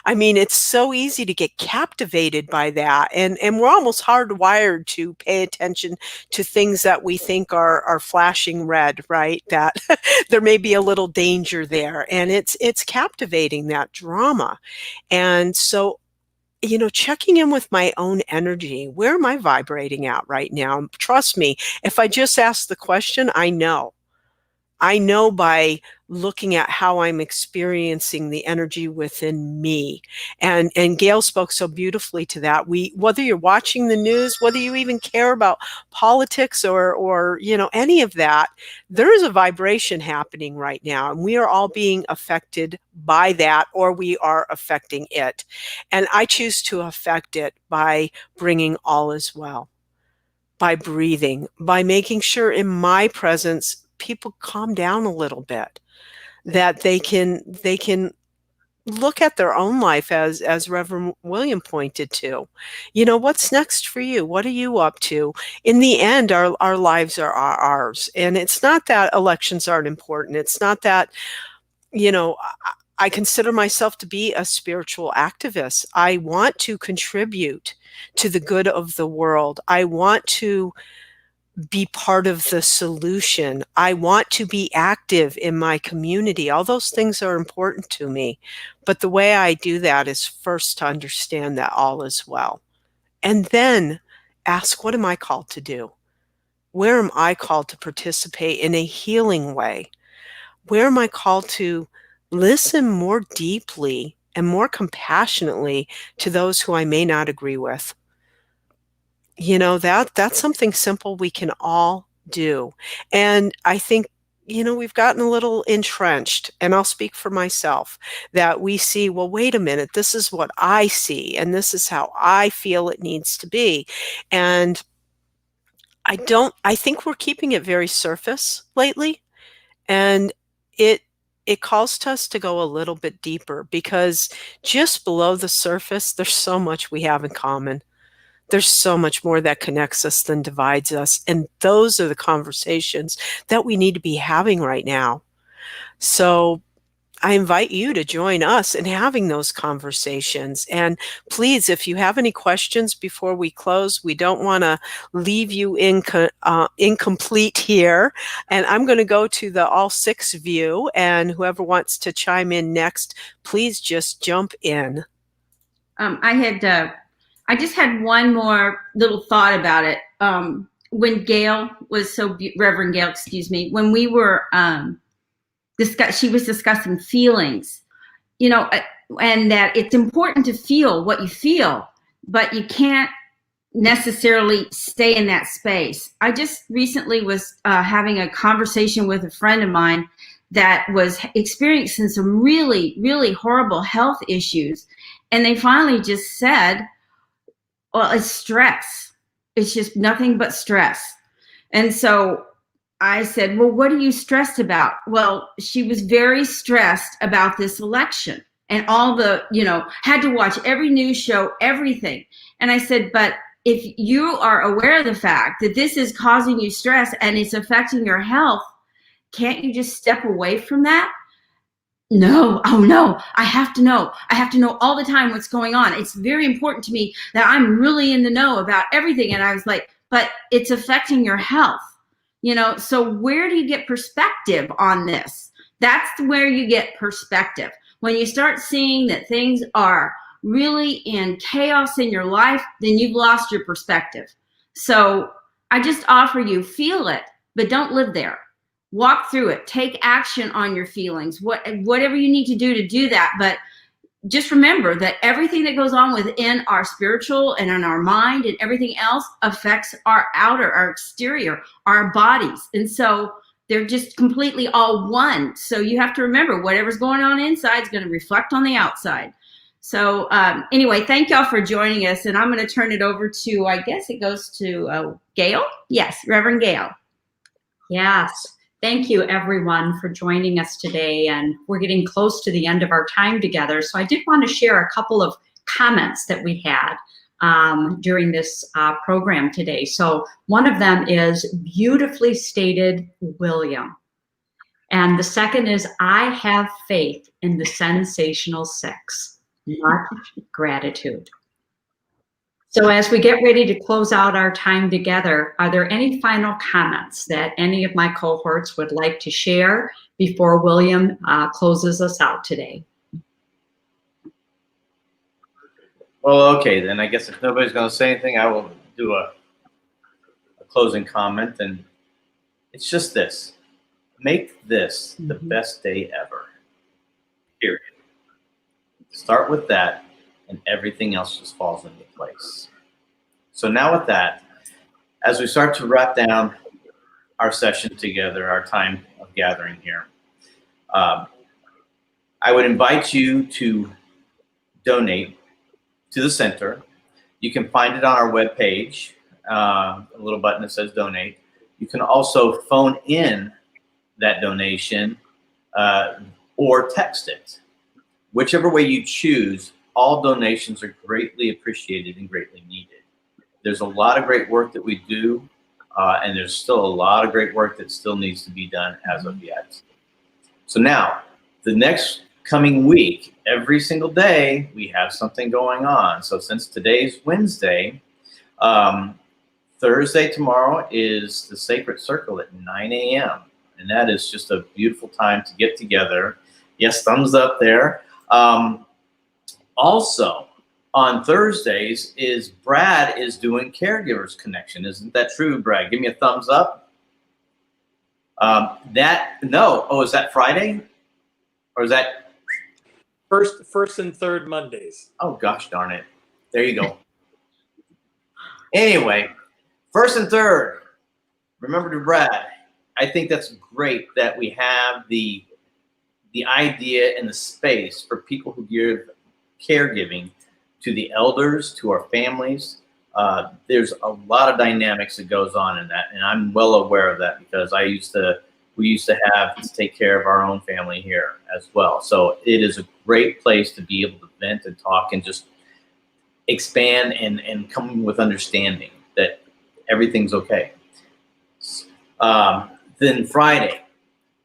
I mean, it's so easy to get captivated by that. And we're almost hardwired to pay attention to things that we think are flashing red, right? That there may be a little danger there. And it's captivating, that drama. And so checking in with my own energy. Where am I vibrating at right now? Trust me, if I just ask the question, I know. I know by looking at how I'm experiencing the energy within me. And Gail spoke so beautifully to that. Whether you're watching the news, whether you even care about politics or any of that, there is a vibration happening right now, and we are all being affected by that, or we are affecting it. And I choose to affect it by bringing all is well, by breathing, by making sure in my presence people calm down a little bit, that they can look at their own life as Reverend William pointed to. What's next for you? What are you up to? In the end, our lives are ours. And it's not that elections aren't important. It's not that, I consider myself to be a spiritual activist. I want to contribute to the good of the world. I want to be part of the solution. I want to be active in my community. All those things are important to me. But the way I do that is first to understand that all is well. And then ask, what am I called to do? Where am I called to participate in a healing way? Where am I called to listen more deeply and more compassionately to those who I may not agree with? You know, that's something simple we can all do. And I think, we've gotten a little entrenched, and I'll speak for myself, that we see, well, wait a minute, this is what I see, and this is how I feel it needs to be. And I think we're keeping it very surface lately. And it calls to us to go a little bit deeper, because just below the surface, there's so much we have in common. There's so much more that connects us than divides us. And those are the conversations that we need to be having right now. So I invite you to join us in having those conversations. And please, if you have any questions before we close, we don't want to leave you incomplete here. And I'm going to go to the all six view, and whoever wants to chime in next, please just jump in. I just had one more little thought about it. When Gail was Reverend Gail, excuse me, when we were, she was discussing feelings, and that it's important to feel what you feel, but you can't necessarily stay in that space. I just recently was having a conversation with a friend of mine that was experiencing some really, really horrible health issues. And they finally just said, well, it's stress. It's just nothing but stress. And so I said, well, what are you stressed about? Well, she was very stressed about this election and all the, had to watch every news show, everything. And I said, but if you are aware of the fact that this is causing you stress and it's affecting your health, can't you just step away from that? No, oh no, I have to know. I have to know all the time what's going on. It's very important to me that I'm really in the know about everything. And I was like, but it's affecting your health, so where do you get perspective on this? That's where you get perspective. When you start seeing that things are really in chaos in your life, then you've lost your perspective. So I just offer you, feel it, but don't live there. Walk through it. Take action on your feelings. Whatever you need to do that. But just remember that everything that goes on within our spiritual and in our mind and everything else affects our outer, our exterior, our bodies. And so they're just completely all one. So you have to remember whatever's going on inside is going to reflect on the outside. So anyway, thank y'all for joining us. And I'm going to turn it over to, I guess it goes to Gail. Yes, Reverend Gail. Yes. Thank you, everyone, for joining us today. And we're getting close to the end of our time together. So I did want to share a couple of comments that we had during this program today. So one of them is beautifully stated, William. And the second is, I have faith in the sensational six. Much gratitude. So as we get ready to close out our time together, are there any final comments that any of my cohorts would like to share before William closes us out today? Well, okay, then I guess if nobody's going to say anything, I will do a closing comment. And it's just this. Make this the best day ever. Period. Start with that, and everything else just falls into place. So now with that, as we start to wrap down our session together, our time of gathering here, I would invite you to donate to the center. You can find it on our webpage, a little button that says donate. You can also phone in that donation or text it. Whichever way you choose, all donations are greatly appreciated and greatly needed. There's a lot of great work that we do, and there's still a lot of great work that still needs to be done as of yet. So now, the next coming week, every single day, we have something going on. So since today's Wednesday, Thursday tomorrow is the Sacred Circle at 9 a.m. And that is just a beautiful time to get together. Yes, thumbs up there. Also, on Thursdays is Brad is doing Caregivers Connection. Isn't that true, Brad? Give me a thumbs up. Is that Friday? Or is that First and third Mondays. Oh gosh darn it. There you go. Anyway, first and third. Remember to Brad. I think that's great that we have the idea and the space for people who give caregiving to the elders, to our families. There's a lot of dynamics that goes on in that, and I'm well aware of that because we used to have to take care of our own family here as well. So it is a great place to be able to vent and talk and just expand and come with understanding that everything's okay. Then Friday,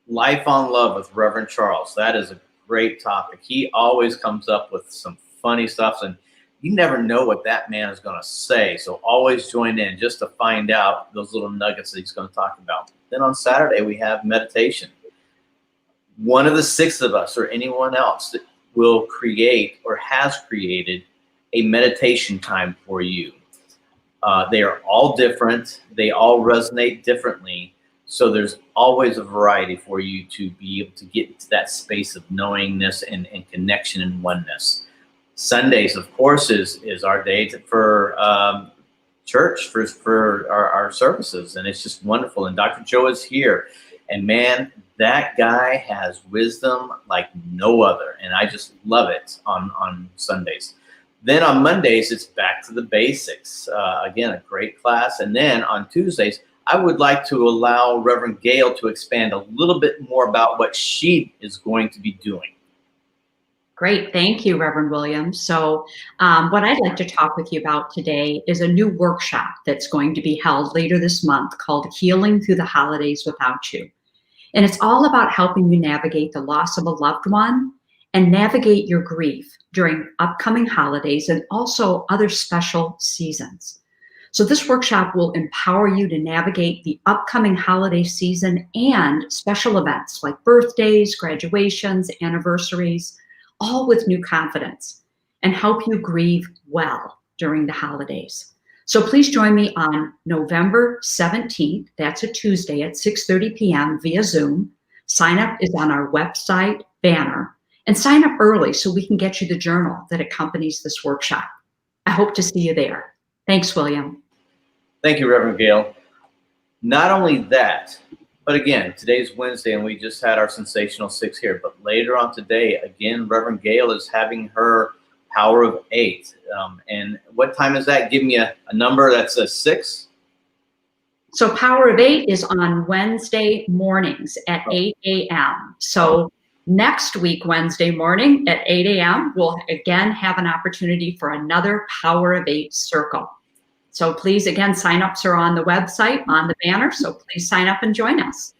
Life on Love with Reverend Charles. That is a great topic. He always comes up with some funny stuff, and you never know what that man is going to say. So always join in just to find out those little nuggets that he's going to talk about. Then on Saturday, we have meditation. One of the six of us or anyone else that will create or has created a meditation time for you. They are all different. They all resonate differently. So there's always a variety for you to be able to get into that space of knowingness and connection and oneness. Sundays, of course, is our day for church, for our services. And it's just wonderful. And Dr. Joe is here. And man, that guy has wisdom like no other. And I just love it on Sundays. Then on Mondays, it's back to the basics. Again, a great class. And then on Tuesdays, I would like to allow Reverend Gail to expand a little bit more about what she is going to be doing. Great. Thank you, Reverend Williams. So what I'd like to talk with you about today is a new workshop that's going to be held later this month called Healing Through the Holidays Without You. And it's all about helping you navigate the loss of a loved one and navigate your grief during upcoming holidays and also other special seasons. So this workshop will empower you to navigate the upcoming holiday season and special events like birthdays, graduations, anniversaries, all with new confidence, and help you grieve well during the holidays. So please join me on November 17th. That's a Tuesday at 6:30 p.m. via Zoom. Sign up is on our website banner, and sign up early so we can get you the journal that accompanies this workshop. I hope to see you there. Thanks, William. Thank you, Reverend Gail. Not only that, but again, today's Wednesday and we just had our Sensational 6 here, but later on today, again, Reverend Gail is having her Power of 8. And what time is that? Give me a number that's a 6. So Power of 8 is on Wednesday mornings at 8 a.m. So next week, Wednesday morning at 8 a.m., we'll again have an opportunity for another Power of 8 circle. So please, again, sign-ups are on the website, on the banner, so please sign up and join us.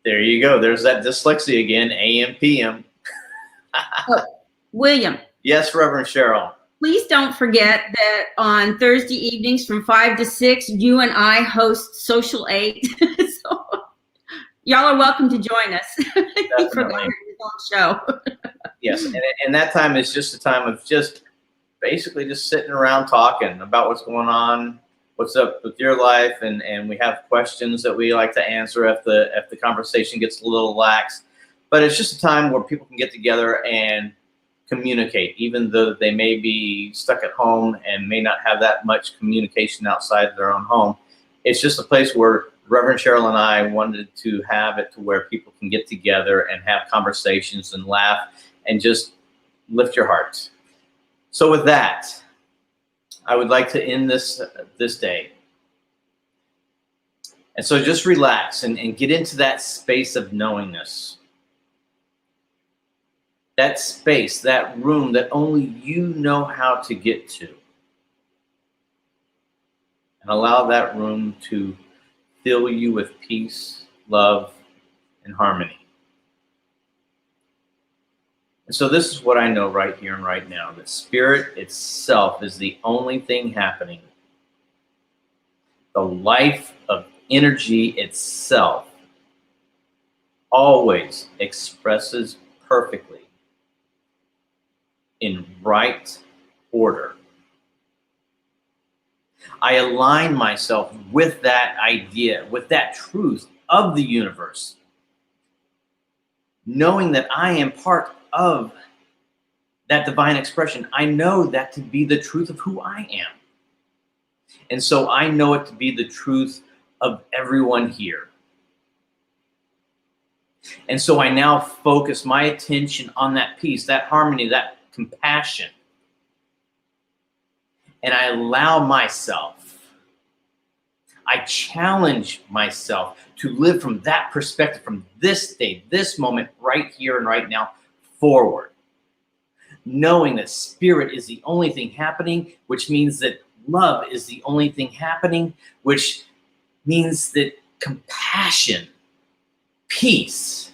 There you go. There's that dyslexia again, AM, PM. William. Yes, Reverend Cheryl. Please don't forget that on Thursday evenings from 5 to 6, you and I host Social 8. So y'all are welcome to join us. For the show. Yes, and that time is just a time of just basically just sitting around talking about what's going on, what's up with your life, and we have questions that we like to answer if the conversation gets a little lax. But it's just a time where people can get together and communicate, even though they may be stuck at home and may not have that much communication outside of their own home. It's just a place where Reverend Cheryl and I wanted to have it to where people can get together and have conversations and laugh and just lift your hearts. So with that, I would like to end this day. And so just relax and get into that space of knowingness. That space, that room that only you know how to get to. And allow that room to fill you with peace, love, and harmony. And so this is what I know right here and right now, that spirit itself is the only thing happening. The life of energy itself always expresses perfectly in right order. I align myself with that idea, with that truth of the universe, knowing that I am part of that divine expression. I know that to be the truth of who I am. And so I know it to be the truth of everyone here. And so I now focus my attention on that peace, that harmony, that compassion. And I allow myself, I challenge myself to live from that perspective, from this day, this moment, right here and right now, forward. Knowing that spirit is the only thing happening, which means that love is the only thing happening, which means that compassion, peace,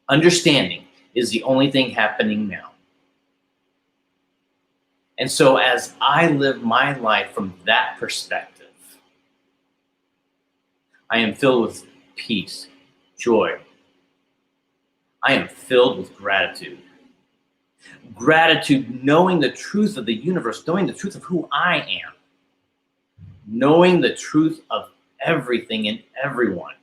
understanding is the only thing happening now. And so as I live my life from that perspective, I am filled with peace, joy. I am filled with gratitude. Gratitude, knowing the truth of the universe, knowing the truth of who I am, knowing the truth of everything and everyone.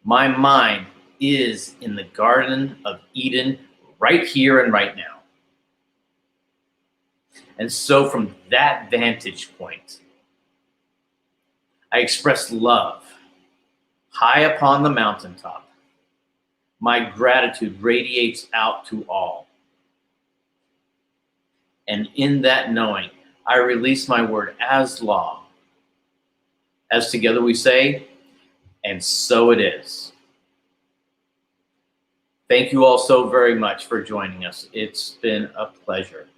My mind is in the Garden of Eden right here and right now. And so from that vantage point, I express love high upon the mountaintop. My gratitude radiates out to all. And in that knowing, I release my word as law. As together we say, and so it is. Thank you all so very much for joining us. It's been a pleasure.